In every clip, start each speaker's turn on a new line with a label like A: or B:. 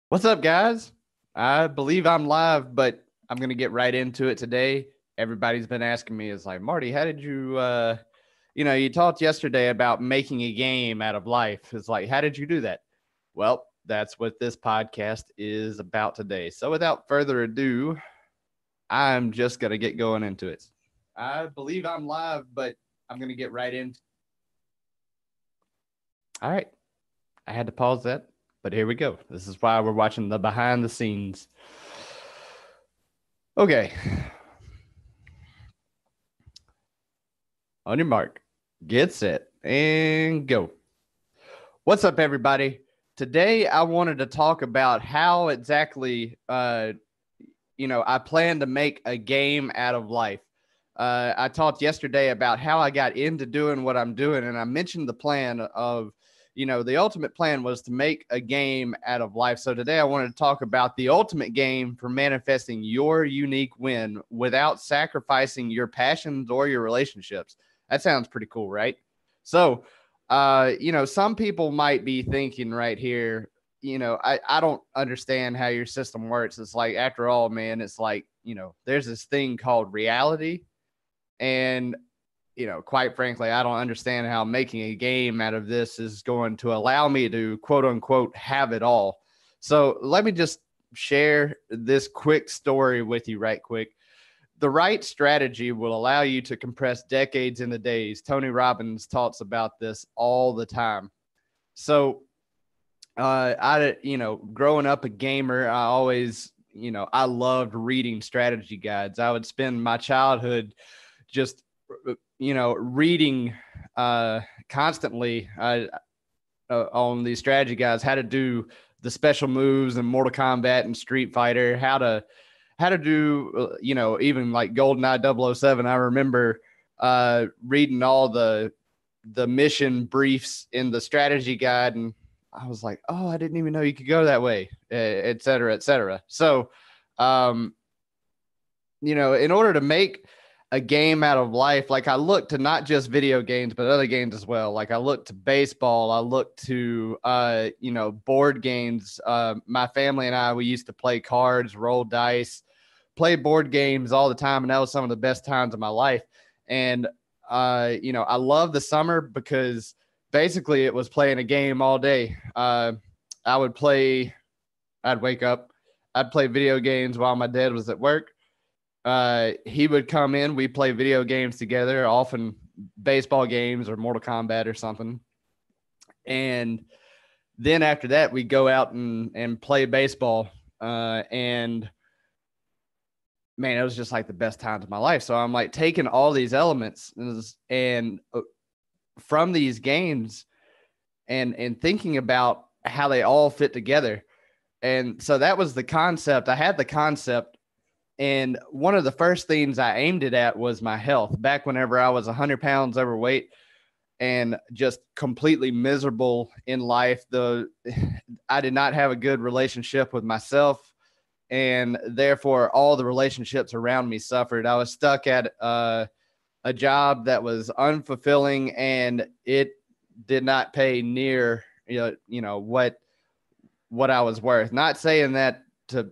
A: What's up, guys? I believe I'm live, but I'm going to get right into it today. Everybody's been asking me, is like, Marty, how did you talked yesterday about making a game out of life. It's like, how did you do that? Well, that's what this podcast is about today. So without further ado, I'm just going to get going into it. I believe I'm live, but I'm going to get right into. All right. I had to pause that, but here we go. This is why we're watching the behind the scenes. Okay. On your mark, get set, and go. What's up, everybody? Today, I wanted to talk about how exactly, I plan to make a game out of life. I talked yesterday about how I got into doing what I'm doing, and I mentioned the plan of, the ultimate plan was to make a game out of life. So today I wanted to talk about the ultimate game for manifesting your unique win without sacrificing your passions or your relationships. That sounds pretty cool, right? So, some people might be thinking right here, I don't understand how your system works. It's like, after all, man, it's like, there's this thing called reality. And, quite frankly, I don't understand how making a game out of this is going to allow me to quote unquote have it all. So let me just share this quick story with you right quick. The right strategy will allow you to compress decades into days. Tony Robbins talks about this all the time. So, growing up a gamer, I always, I loved reading strategy guides. I would spend my childhood just, reading constantly on these strategy guides, how to do the special moves in Mortal Kombat and Street Fighter, how to do, even like GoldenEye 007. I remember reading all the mission briefs in the strategy guide, and I was like, oh, I didn't even know you could go that way, et cetera, et cetera. So, in order to make a game out of life, like I look to not just video games, but other games as well. Like I look to baseball, I look to, board games. My family and I, we used to play cards, roll dice, play board games all the time. And that was some of the best times of my life. And, I love the summer because basically it was playing a game all day. I would play, I'd wake up, I'd play video games while my dad was at work. He would come in, we play video games together, often baseball games or Mortal Kombat or something. And then after that, we go out and play baseball. And man, it was just like the best times of my life. So I'm like taking all these elements and from these games and thinking about how they all fit together. And so that was the concept. I had the concept. And one of the first things I aimed it at was my health. Back whenever I was 100 pounds overweight and just completely miserable in life, I did not have a good relationship with myself, and therefore all the relationships around me suffered. I was stuck at a job that was unfulfilling, and it did not pay near what I was worth. Not saying that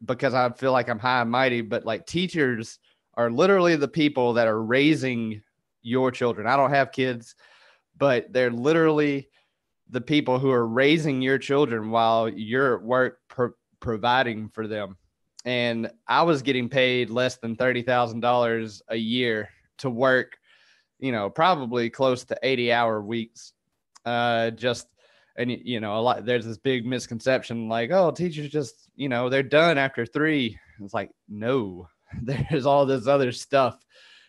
A: because I feel like I'm high and mighty, but like teachers are literally the people that are raising your children. I don't have kids, but they're literally the people who are raising your children while you're at work providing for them. And I was getting paid less than $30,000 a year to work, probably close to 80-hour weeks. And a lot, there's this big misconception like, oh, teachers just, they're done after 3. It's like, no, there's all this other stuff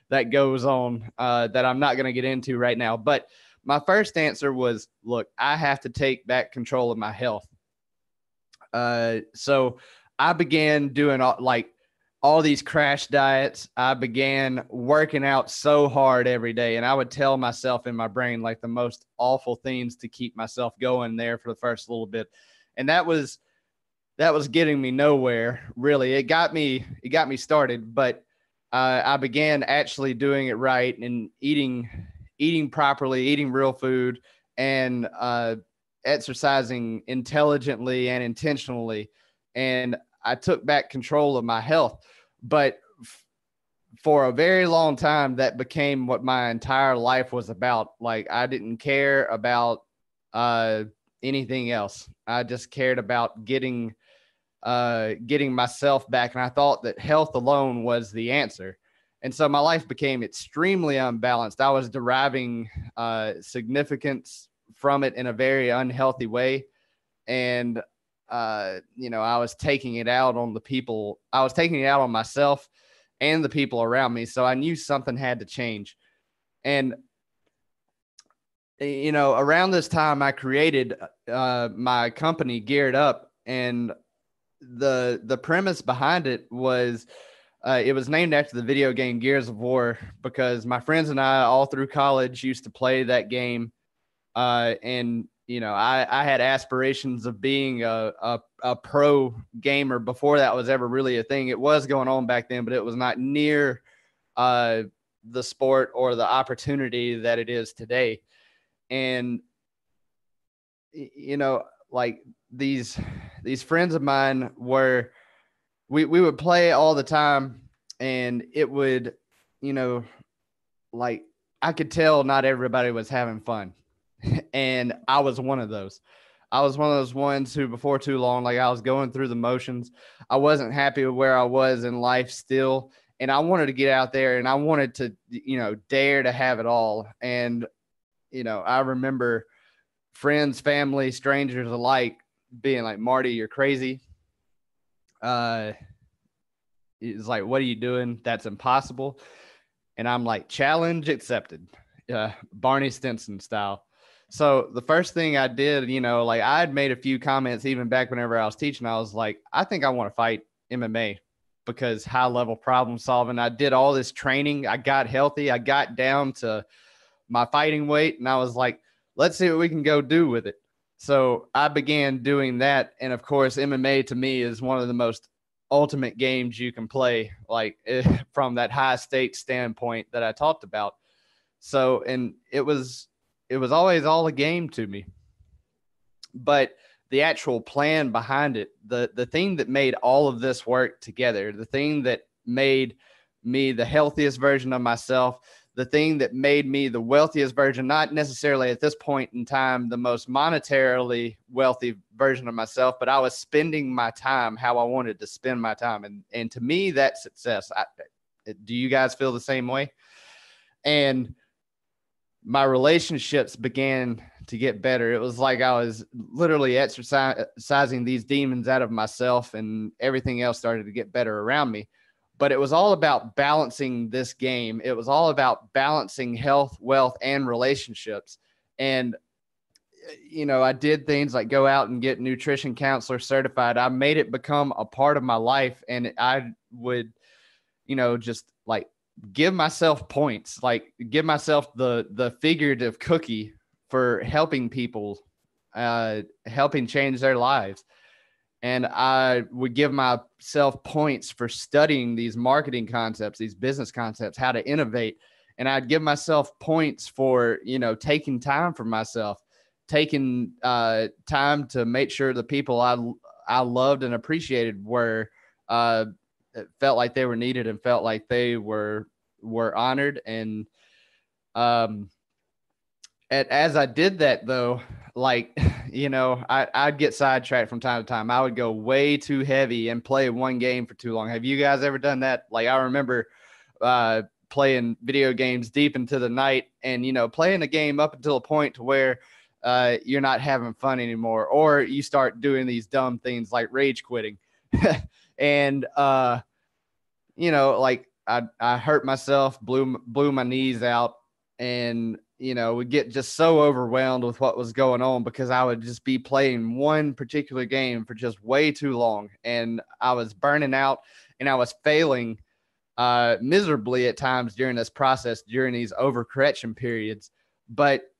A: that goes on that I'm not going to get into right now. But my first answer was, look, I have to take back control of my health. So I began doing all these crash diets. I began working out so hard every day, and I would tell myself in my brain like the most awful things to keep myself going there for the first little bit. And that was getting me nowhere, really. It got me started, but I began actually doing it right and eating properly, eating real food, and exercising intelligently and intentionally. and I took back control of my health. But for a very long time, that became what my entire life was about. Like, I didn't care about uh, anything else. I just cared about getting myself back. And I thought that health alone was the answer. And so my life became extremely unbalanced. I was deriving significance from it in a very unhealthy way. And, I was taking it out on the people. I was taking it out on myself and the people around me. So I knew something had to change. And, around this time, I created my company, Geared Up. And the premise behind it was named after the video game Gears of War, because my friends and I all through college used to play that game. And I had aspirations of being a pro gamer before that was ever really a thing. It was going on back then, but it was not near the sport or the opportunity that it is today. And like these friends of mine were, we would play all the time, and it would, like, I could tell not everybody was having fun. And I was one of those. I was one of those ones who, before too long, like, I was going through the motions. I wasn't happy with where I was in life still. And I wanted to get out there, and I wanted to, dare to have it all. And, I remember friends, family, strangers alike being like, Marty, you're crazy. It's like, what are you doing? That's impossible. And I'm like, challenge accepted. Barney Stinson style. So the first thing I did, like, I had made a few comments even back whenever I was teaching. I was like, I think I want to fight MMA, because high level problem solving. I did all this training. I got healthy. I got down to my fighting weight, and I was like, let's see what we can go do with it. So I began doing that. And of course, MMA to me is one of the most ultimate games you can play, like, from that high state standpoint that I talked about. So, and it was always all a game to me. But the actual plan behind it, the thing that made all of this work together, the thing that made me the healthiest version of myself, the thing that made me the wealthiest version, not necessarily at this point in time the most monetarily wealthy version of myself, but I was spending my time how I wanted to spend my time. And to me, that's success. Do you guys feel the same way? And my relationships began to get better. It was like I was literally exercising these demons out of myself, and everything else started to get better around me. But it was all about balancing this game. It was all about balancing health, wealth, and relationships. And, I did things like go out and get nutrition counselor certified. I made it become a part of my life. And I would, just like give myself points, like give myself the figurative cookie for helping people, helping change their lives. And I would give myself points for studying these marketing concepts, these business concepts, how to innovate. And I'd give myself points for, taking time for myself, taking time to make sure the people I loved and appreciated were felt like they were needed and felt like they were honored. And as I did that, though, like, I'd get sidetracked from time to time. I would go way too heavy and play one game for too long. Have you guys ever done that? Like, I remember playing video games deep into the night, and, playing a game up until a point to where you're not having fun anymore, or you start doing these dumb things like rage quitting. And, like, I hurt myself, blew my knees out, and, would get just so overwhelmed with what was going on, because I would just be playing one particular game for just way too long. And I was burning out, and I was failing miserably at times during this process, during these overcorrection periods. But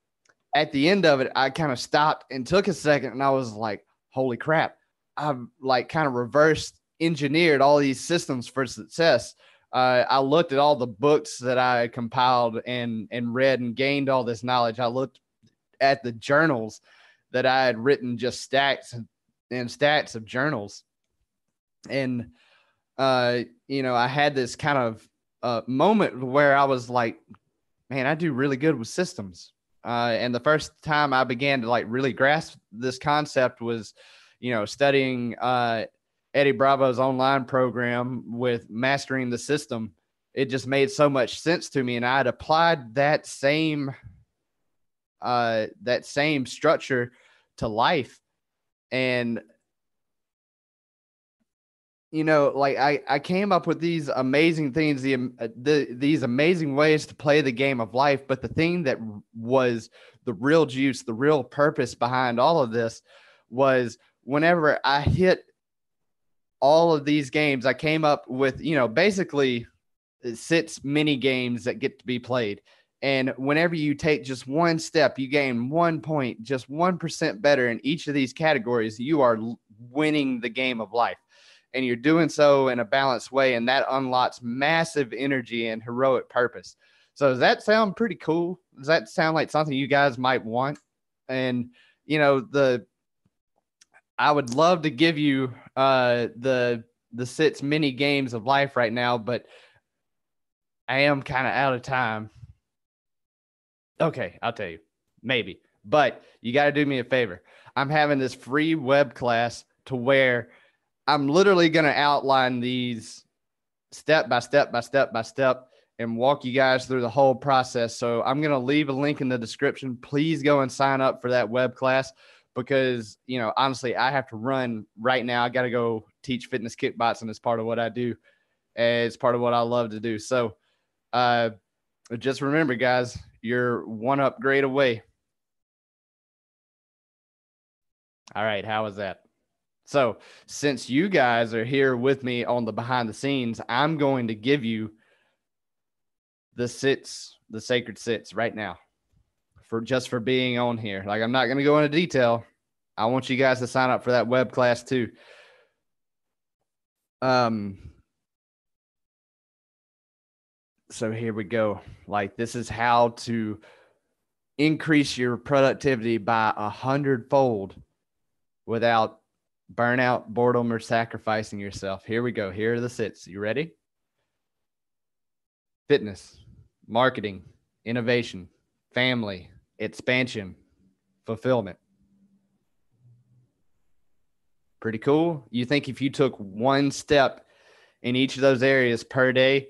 A: at the end of it, I kind of stopped and took a second, and I was like, holy crap, I've like kind of reversed engineered all these systems for success. I looked at all the books that I compiled and read and gained all this knowledge. I looked at the journals that I had written, just stacks and stacks of journals. And, I had this kind of moment where I was like, man, I do really good with systems. And the first time I began to like really grasp this concept was, studying Eddie Bravo's online program with Mastering the System. It just made so much sense to me, and I had applied that same structure to life. And like I came up with these amazing things, these amazing ways to play the game of life. But the thing that was the real juice, the real purpose behind all of this was whenever I hit all of these games, I came up with, basically 6 mini games that get to be played. And whenever you take just one step, you gain 1 point, just 1% better in each of these categories, you are winning the game of life. And you're doing so in a balanced way. And that unlocks massive energy and heroic purpose. So does that sound pretty cool? Does that sound like something you guys might want? And, I would love to give you the 6 mini games of life right now, but I am kind of out of time. Okay, I'll tell you. Maybe. But you got to do me a favor. I'm having this free web class to where I'm literally going to outline these step by step by step by step and walk you guys through the whole process. So I'm going to leave a link in the description. Please go and sign up for that web class because, honestly, I have to run right now. I got to go teach fitness kickboxing as part of what I do. It's part of what I love to do. So just remember, guys, you're one upgrade away. All right. How was that? So since you guys are here with me on the behind the scenes, I'm going to give you the sacred sits right now for being on here. Like, I'm not going to go into detail. I want you guys to sign up for that web class too. So here we go. Like, this is how to increase your productivity by 100-fold without burnout, boredom, or sacrificing yourself. Here we go. Here are the sits. You ready? Fitness, marketing, innovation, family, expansion, fulfillment. Pretty cool. You think if you took one step in each of those areas per day,